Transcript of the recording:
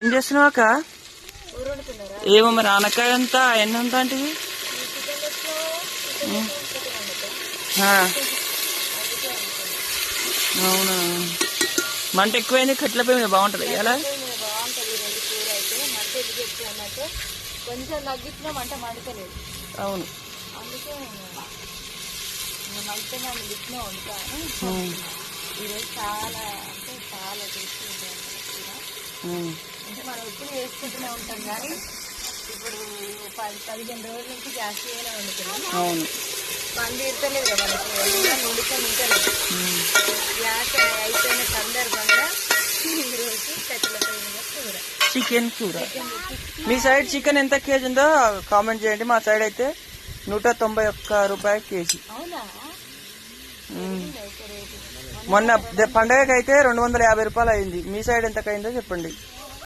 ఏం చేస్తున్నావు అక్క? ఏమో మరి ఆనకాయ అంతా ఎన్ని అంతా అంటే అవునా? మంట ఎక్కువైంది. కట్ల పొయ్యి మీద బాగుంటది ఎలా? కొంచెం తగ్గించినా మంట మండుతలేదు. అవును, అందుకే మంట నన్ను గిట్టినే ఉంటాను. ఈరోజు చాలా అంటే చాలా టేస్టీ ఉంటుంది. అంటే మనం ఎప్పుడు వేసుకుంటూనే ఉంటాం కానీ ఇప్పుడు 15 రోజుల నుంచి గ్యాస్ చేయనే వండుతున్నాం. అవును, పని తీరుతలేదు కదా మనకి, వండుకొని తింటలేదు. గ్యాస్ అయిపోయిన సందర్భంగా ఈరోజు కట్టెల పొయ్యి మీద కూర, చికెన్ కూర. మీ సైడ్ చికెన్ ఎంత కేజీ ఉందో కామెంట్ చేయండి. మా సైడ్ అయితే 191 రూపాయలు కేజీ. అవునా? మొన్న పండగకి అయితే 250 రూపాయలు అయింది. మీ సైడ్ ఎంతకైందో చెప్పండి.